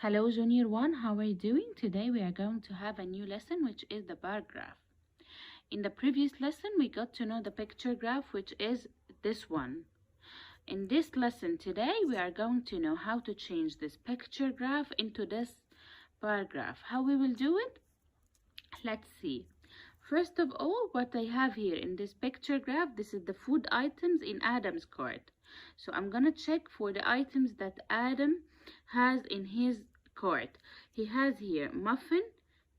Hello Junior 1, how are you doing? Today we are going to have a new lesson, which is the bar graph. In the previous lesson we got to know the picture graph, which is this one. In this lesson today we are going to know how to change this picture graph into this bar graph. How we will do it? Let's see. First of all, what I have here in this picture graph, this is the food items in Adam's cart. So I'm gonna check for the items that Adam has in his cart. He has here muffin,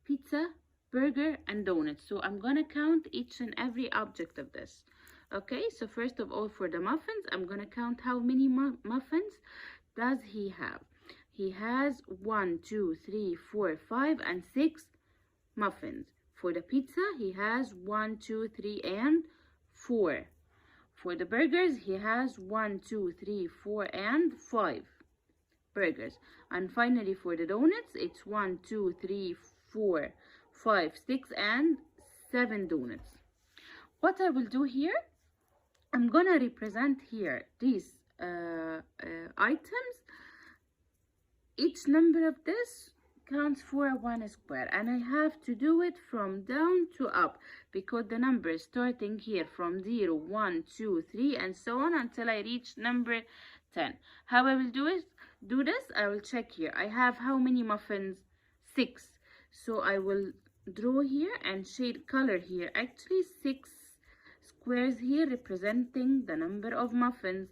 pizza, burger, and donuts. So I'm gonna count each and every object of this. Okay, so first of all, for the muffins, I'm gonna count how many muffins does he have. He has 1, 2, 3, 4, 5, and 6 muffins. For the pizza, he has 1, 2, 3, and 4. For the burgers, he has 1, 2, 3, 4, and 5 burgers. And finally, for the donuts, it's 1, 2, 3, 4, 5, 6, and 7 donuts. What I will do here, I'm gonna represent here these items. Each number of this counts for 1 square, and I have to do it from down to up because the number is starting here from 0, 1, 2, 3, and so on until I reach number 10. How I will do this, I will check here. I have how many muffins? 6. So I will draw here and shade color here. Actually 6 squares here representing the number of muffins.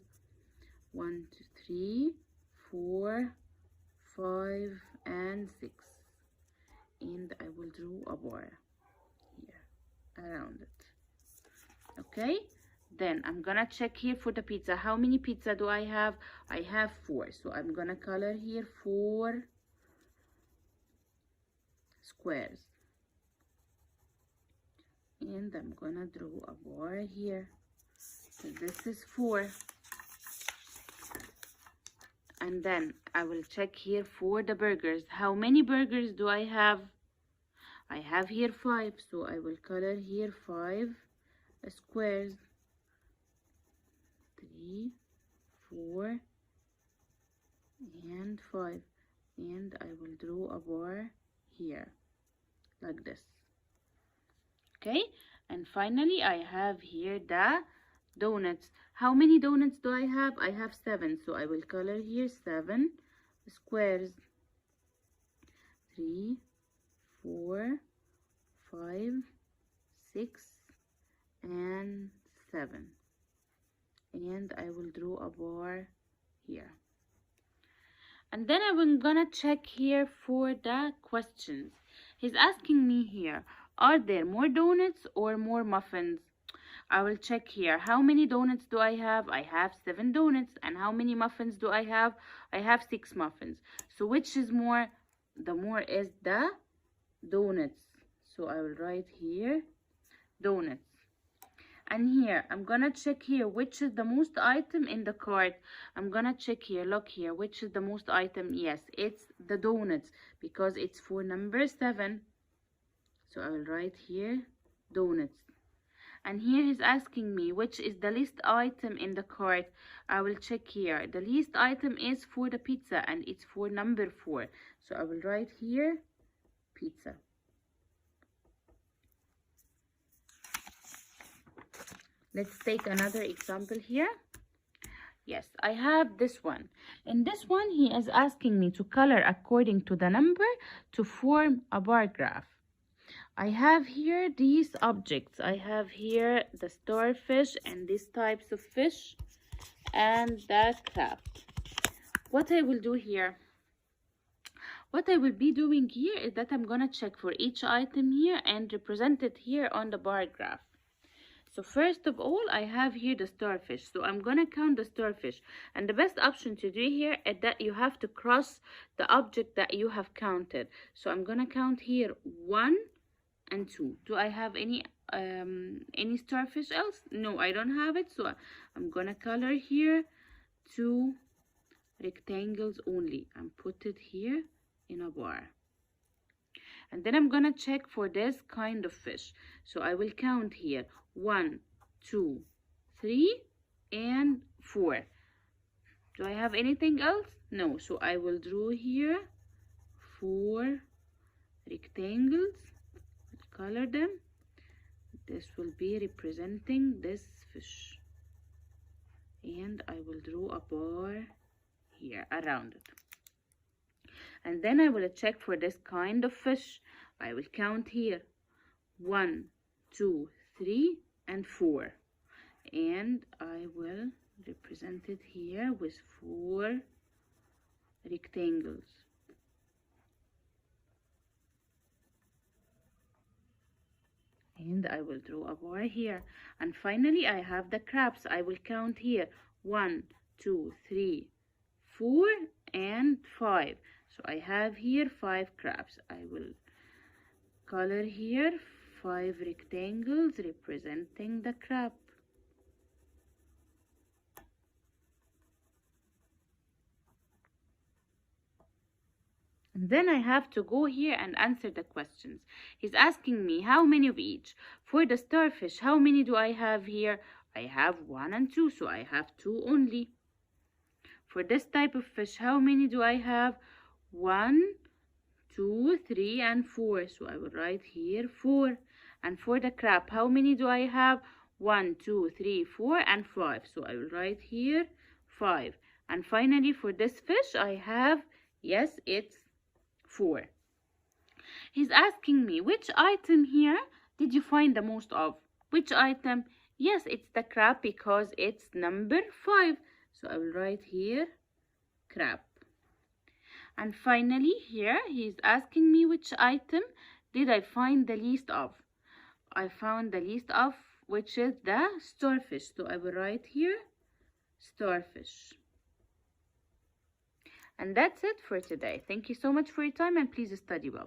1, 2, 3, 4, 5, and 6, and I will draw a bar here around it. Okay, then I'm gonna check here for the pizza. How many pizza do I have? I have 4, so I'm gonna color here 4 squares, and I'm gonna draw a bar here. So this is 4. And then I will check here for the burgers. How many burgers do I have? I have here 5, so I will color here 5 squares. 3, 4, and 5. And I will draw a bar here, like this. Okay, and finally I have here the donuts. How many donuts do I have? I have 7, so I will color here 7 squares. 3, 4, 5, 6, and 7. And I will draw a bar here. And then I'm gonna check here for the questions. He's asking me here, are there more donuts or more muffins? I will check here. How many donuts do I have? I have 7 donuts. And how many muffins do I have? I have 6 muffins. So which is more? The more is the donuts. So I will write here donuts. And here, I'm gonna check here which is the most item in the cart. I'm gonna check here, look here, which is the most item? Yes, it's the donuts because it's for number 7. So I will write here donuts. And here he's asking me which is the least item in the cart. I will check here. The least item is for the pizza, and it's for number 4. So I will write here pizza. Let's take another example here. Yes, I have this one. In this one, he is asking me to color according to the number to form a bar graph. I have here these objects. I have here the starfish and these types of fish and the crab. What I will do here, what I will be doing here is that I'm gonna check for each item here and represent it here on the bar graph. So first of all, I have here the starfish. So I'm gonna count the starfish. And the best option to do here is that you have to cross the object that you have counted. So I'm gonna count here 1 and 2. Do I have any starfish else? No, I don't have it. So I'm gonna color here 2 rectangles only and put it here in a bar. And then I'm gonna check for this kind of fish. So I will count here 1, 2, 3, and 4. Do I have anything else? No. So I will draw here 4 rectangles. Color them. This will be representing this fish, and I will draw a bar here around it. And then I will check for this kind of fish. I will count here 1, 2, 3, and 4, and I will represent it here with 4 rectangles. And I will draw a bar here. And finally I have the crabs. I will count here 1, 2, 3, 4, and 5. So I have here 5 crabs. I will color here 5 rectangles representing the crab. And then I have to go here and answer the questions. He's asking me how many of each. For the starfish, how many do I have here? I have 1 and 2, so I have 2 only. For this type of fish, how many do I have? 1, 2, 3, and 4. So I will write here 4. And for the crab, how many do I have? 1, 2, 3, 4, and 5. So I will write here 5. And finally, for this fish, I have, yes, it's 4. He's asking me, which item here did you find the most of? Which item? Yes, it's the crab because it's number 5. So I will write here crab. And finally here he's asking me which item did I find the least of. I found the least of, which is the starfish. So I will write here starfish. And that's it for today. Thank you so much for your time, and please study well.